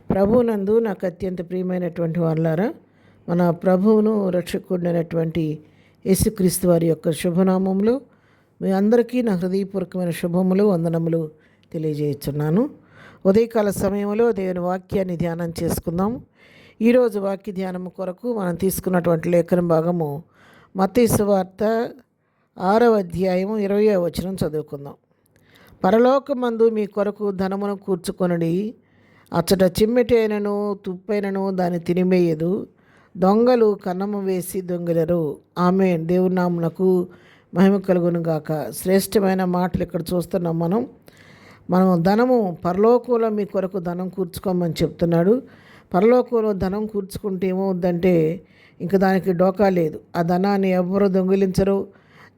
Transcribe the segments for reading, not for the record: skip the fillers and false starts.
ప్రభువునందు నాకు అత్యంత ప్రియమైనటువంటి వాళ్ళారా, మన ప్రభువును రక్షకుడైనటువంటి యేసుక్రీస్తు వారి యొక్క శుభనామములు మీ అందరికీ నా హృదయపూర్వకమైన శుభములు వందనములు తెలియజేస్తున్నాను. ఉదయకాల సమయంలో దేవుని వాక్యాన్ని ధ్యానం చేసుకుందాం. ఈరోజు వాక్య ధ్యానం కొరకు మనం తీసుకున్నటువంటి లేఖన భాగము మత్తయి సువార్త 6వ అధ్యాయము 20వ వచనం చదువుకుందాం. పరలోకమందు మీ కొరకు ధనమును కూర్చుకొనుడి, అచ్చట చిమ్మెటి అయినను తుప్పైనను దాన్ని తినివేయదు, దొంగలు కన్నము వేసి దొంగలరు. ఆమేన్. దేవుని నామమునకు మహిమ కలుగును గాక. శ్రేష్టమైన మాటలు ఇక్కడ చూస్తున్నాం. మనం ధనము పరలోకంలో మీ కొరకు ధనం కూర్చుకోమని చెప్తున్నాడు. పరలోకంలో ధనం కూర్చుకుంటే ఏమవుద్దంటే ఇంకా దానికి డోకా లేదు. ఆ ధనాన్ని ఎవ్వరూ దొంగిలించరు,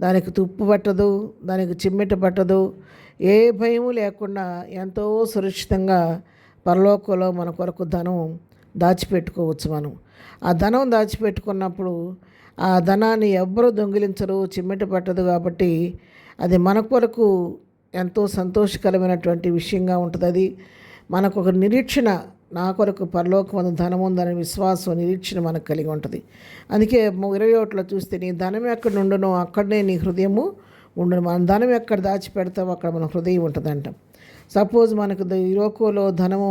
దానికి తుప్పు పట్టదు, దానికి చిమ్మెట పట్టదు, ఏ భయము లేకుండా ఎంతో సురక్షితంగా పరలోకంలో మన కొరకు ధనం దాచిపెట్టుకోవచ్చు. ఆ ధనం దాచిపెట్టుకున్నప్పుడు ఆ ధనాన్ని ఎవ్వరూ దొంగిలించరు, చిమ్మెట పట్టదు. కాబట్టి అది మన కొరకు ఎంతో సంతోషకరమైనటువంటి విషయంగా ఉంటుంది. అది మనకు ఒక నిరీక్షణ, నా కొరకు పరలోకం ధనం ఉందనే విశ్వాసం, నిరీక్షణ మనకు కలిగి ఉంటుంది. అందుకే 21లో చూస్తే నీ ధనం ఎక్కడ ఉండునో అక్కడనే నీ హృదయము ఉండును. మన ధనం ఎక్కడ దాచిపెడతామో అక్కడ మన హృదయం ఉంటుందంట. సపోజ్ మనకు ఈ లోకంలో ధనము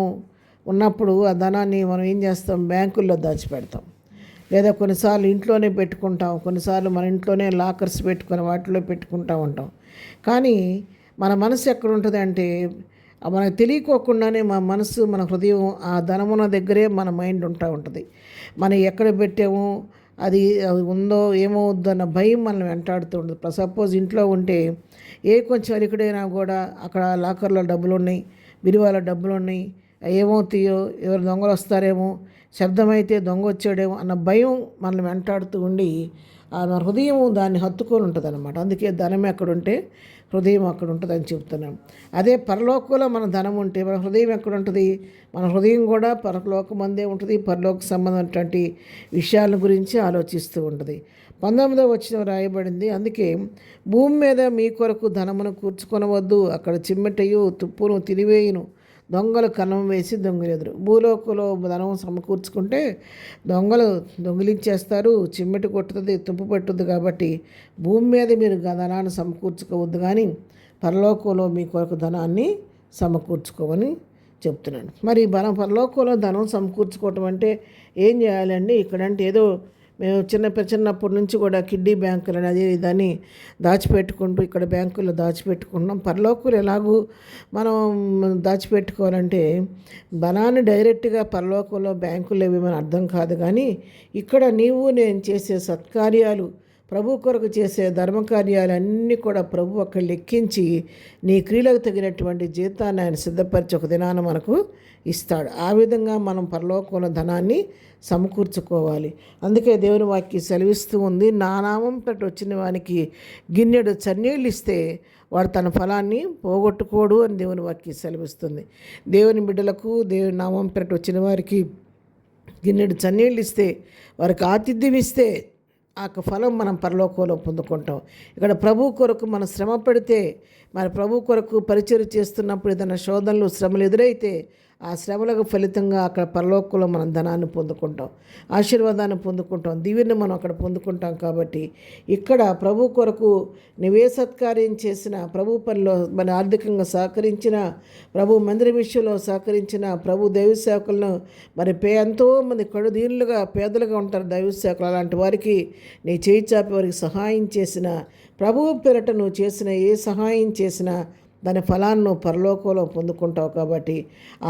ఉన్నప్పుడు ఆ ధనాన్ని మనం ఏం చేస్తాం, బ్యాంకుల్లో దాచిపెడతాం, లేదా కొన్నిసార్లు ఇంట్లోనే పెట్టుకుంటాం, కొన్నిసార్లు మన ఇంట్లోనే లాకర్స్ పెట్టుకొని వాటిలో పెట్టుకుంటూ ఉంటాం. కానీ మన మనసు ఎక్కడ ఉంటుంది అంటే మనకు తెలియకోకుండానే మన మనసు, మన హృదయం ఆ ధనమున్న దగ్గరే మన మైండ్ ఉంటుంది. మనం ఎక్కడ పెట్టామో అది ఉందో ఏమవుద్దన్న భయం మనల్ని వెంటాడుతూ ఉంటుంది. సపోజ్ ఇంట్లో ఉంటే కొంచెం అలికడైనా కూడా అక్కడ లాకర్లో డబ్బులు ఉన్నాయి, బిరువాలో డబ్బులు ఉన్నాయి, ఏమవుతాయో, ఎవరు దొంగలు వస్తారేమో, శబ్దమైతే దొంగ వచ్చాడేమో అన్న భయం మనల్ని వెంటాడుతూ ఉండి మన హృదయం దాన్ని హత్తుకొని ఉంటుంది అన్నమాట. అందుకే ధనం ఎక్కడుంటే హృదయం అక్కడ ఉంటుందని చెప్తున్నాం. అదే పరలోకంలో మన ధనం ఉంటే మన హృదయం ఎక్కడ ఉంటుంది, మన హృదయం కూడా పరలోకమందే ఉంటుంది. పరలోక సంబంధమైనటువంటి విషయాల గురించి ఆలోచిస్తూ ఉంటుంది. 19వ వచనం రాయబడింది, అందుకే భూమి మీద మీ కొరకు ధనమును కూర్చుకొనవద్దు, అక్కడ చిమ్మెటయు తుప్పును తినివేయును, దొంగలు కన్నం వేసి దొంగిలెదురు. భూలోకంలో ధనం సమకూర్చుకుంటే దొంగలు దొంగిలించేస్తారు, చిమ్మెట కొట్టుతుంది, తుప్పు పట్టుద్ది. కాబట్టి భూమి మీద మీరు ధనాన్ని సమకూర్చుకోవద్దు, కానీ పరలోకంలో మీ కొరకు ధనాన్ని సమకూర్చుకోమని చెప్తున్నాను. మరి పరలోకంలో ధనం సమకూర్చుకోవటం అంటే ఏం చేయాలండి? ఇక్కడంటే ఏదో మేము చిన్నప్పటి నుంచి కూడా కిడ్డీ బ్యాంకులు అనేది దాన్ని దాచిపెట్టుకుంటూ ఇక్కడ బ్యాంకుల్లో దాచిపెట్టుకుంటున్నాం. పరలోకులు ఎలాగూ మనం దాచిపెట్టుకోవాలంటే ధనాన్ని డైరెక్ట్గా పరలోకంలో బ్యాంకుల్లో ఇవ్వమని అర్థం కాదు, కానీ ఇక్కడ నీవు నేను చేసే సత్కార్యాలు, ప్రభు కొరకు చేసే ధర్మకార్యాలు అన్నీ కూడా ప్రభు అక్కడ లెక్కించి నీ క్రియలకు తగినటువంటి జీతాన్ని ఆయన సిద్ధపరిచి ఒక దినాన మనకు ఇస్తాడు. ఆ విధంగా మనం పరలోకంలో ధనాన్ని సమకూర్చుకోవాలి. అందుకే దేవుని వాక్యం సెలవిస్తూ ఉంది, నా నామం పెట్టి వచ్చిన వానికి గిన్నెడు చన్నీళ్ళు ఇస్తే వాడు తన ఫలాన్ని పోగొట్టుకోడు అని దేవుని వాక్యం సెలవిస్తుంది. దేవుని బిడ్డలకు దేవుని నామం పెట్టి వచ్చిన వారికి గిన్నెడు చన్నీళ్ళు ఇస్తే, వారికి ఆతిథ్యం ఇస్తే ఆ ఫలం మనం పరలోకంలో పొందుకుంటాం. ఇక్కడ ప్రభు కొరకు మనం శ్రమ పెడితే, మరి ప్రభు కొరకు పరిచర్య చేస్తున్నప్పుడు ఏదైనా శోధనలు, శ్రమలు ఎదురైతే ఆ శ్రమలకు ఫలితంగా అక్కడ పరలోకంలో మనం ధనాన్ని పొందుకుంటాం, ఆశీర్వాదాన్ని పొందుకుంటాం, దీవెని మనం అక్కడ పొందుకుంటాం. కాబట్టి ఇక్కడ ప్రభు కొరకు నువ్వే సత్కార్యం చేసిన, ప్రభు పనిలో మన ఆర్థికంగా సహకరించిన, ప్రభు మందిర విషయంలో సహకరించిన, ప్రభు దైవ సేవకులను మరి ఎంతోమంది కడుదీనులుగా పేదలుగా ఉంటారు దైవ సేవకులు, అలాంటి వారికి నీ చేయి చాపి వారికి సహాయం చేసిన, ప్రభువు పేరట నువ్వు చేసిన ఏ సహాయం చేసినా దాని ఫలాన్ని నువ్వు పరలోకంలో పొందుకుంటావు. కాబట్టి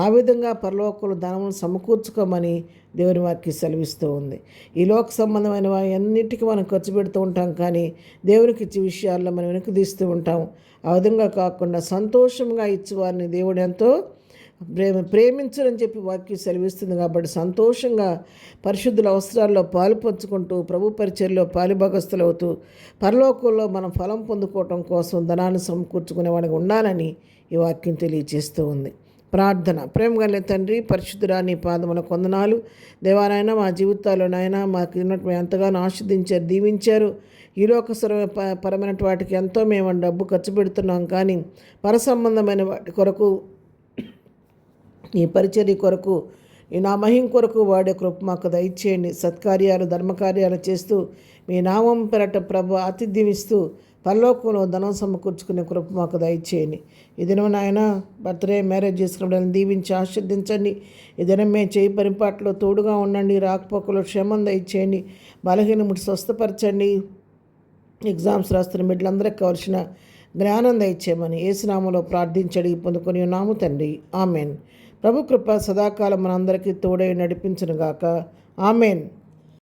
ఆ విధంగా పరలోకంలో ధనమును సమకూర్చుకోమని దేవుని వాక్యం సెలవిస్తూ ఉంది. ఈ లోక సంబంధమైన అన్నిటికీ మనం ఖర్చు పెడుతూ ఉంటాం, కానీ దేవునికి ఇచ్చే విషయాల్లో మనం వెనక్కి తీస్తూ ఉంటాం. ఆ విధంగా కాకుండా సంతోషంగా ఇచ్చేవారిని దేవుడు ఎంతో ప్రేమించరని చెప్పి వాక్యం సెలవిస్తుంది. కాబట్టి సంతోషంగా పరిశుద్ధుల అవసరాల్లో పాలు పంచుకుంటూ ప్రభు పరిచర్యలో పాలుభాగస్తులవుతూ పరలోకంలో మనం ఫలం పొందుకోవటం కోసం ధనాన్ని సమకూర్చుకునేవాడికి ఉండాలని ఈ వాక్యం తెలియజేస్తూ ఉంది. ప్రార్థన. ప్రేమగల తండ్రి, పరిశుద్ధుడా, నీ పాదములకు వందనాలు. దేవానాయన మా జీవితాల్లో నాయన మాకు ఉన్నట్టు ఎంతగానో ఆస్వాదించారు, దీవించారు. ఈ లోక పరమైన వాటికి ఎంతో మేము డబ్బు ఖర్చు పెడుతున్నాం, కానీ పర సంబంధమైన వాటి కొరకు నీ పరిచర్య కొరకు ఈ నా మహిం కొరకు వాడే కృప మాకు దయచేయండి. సత్కార్యాలు ధర్మకార్యాలు చేస్తూ మీ నామం పెరట ప్రభు ఆతిథ్యం ఇస్తూ పరలోకంలో ధనం సమకూర్చుకునే కృప మాకు దయచేయండి. ఈ దినం నాయన బర్త్డే మ్యారేజ్ చేసుకున్న దీవించి ఆశీర్దించండి. ఈ దినం మేము చేయి పరిపాట్లో తోడుగా ఉండండి. రాకపోకలో క్షేమం దయచేయండి. బలహీనముడు స్వస్థపరచండి. ఎగ్జామ్స్ రాస్తున్న బిడ్డలందరికీ కావాల్సిన జ్ఞానం దయచేయమని యేసునామములో ప్రార్థించడి పొందుకొని ఉన్నాము తండ్రి. ఆమెన్. ప్రభు కృప సదాకాలం మనందరికీ తోడై నడిపించునుగాక. ఆమెన్.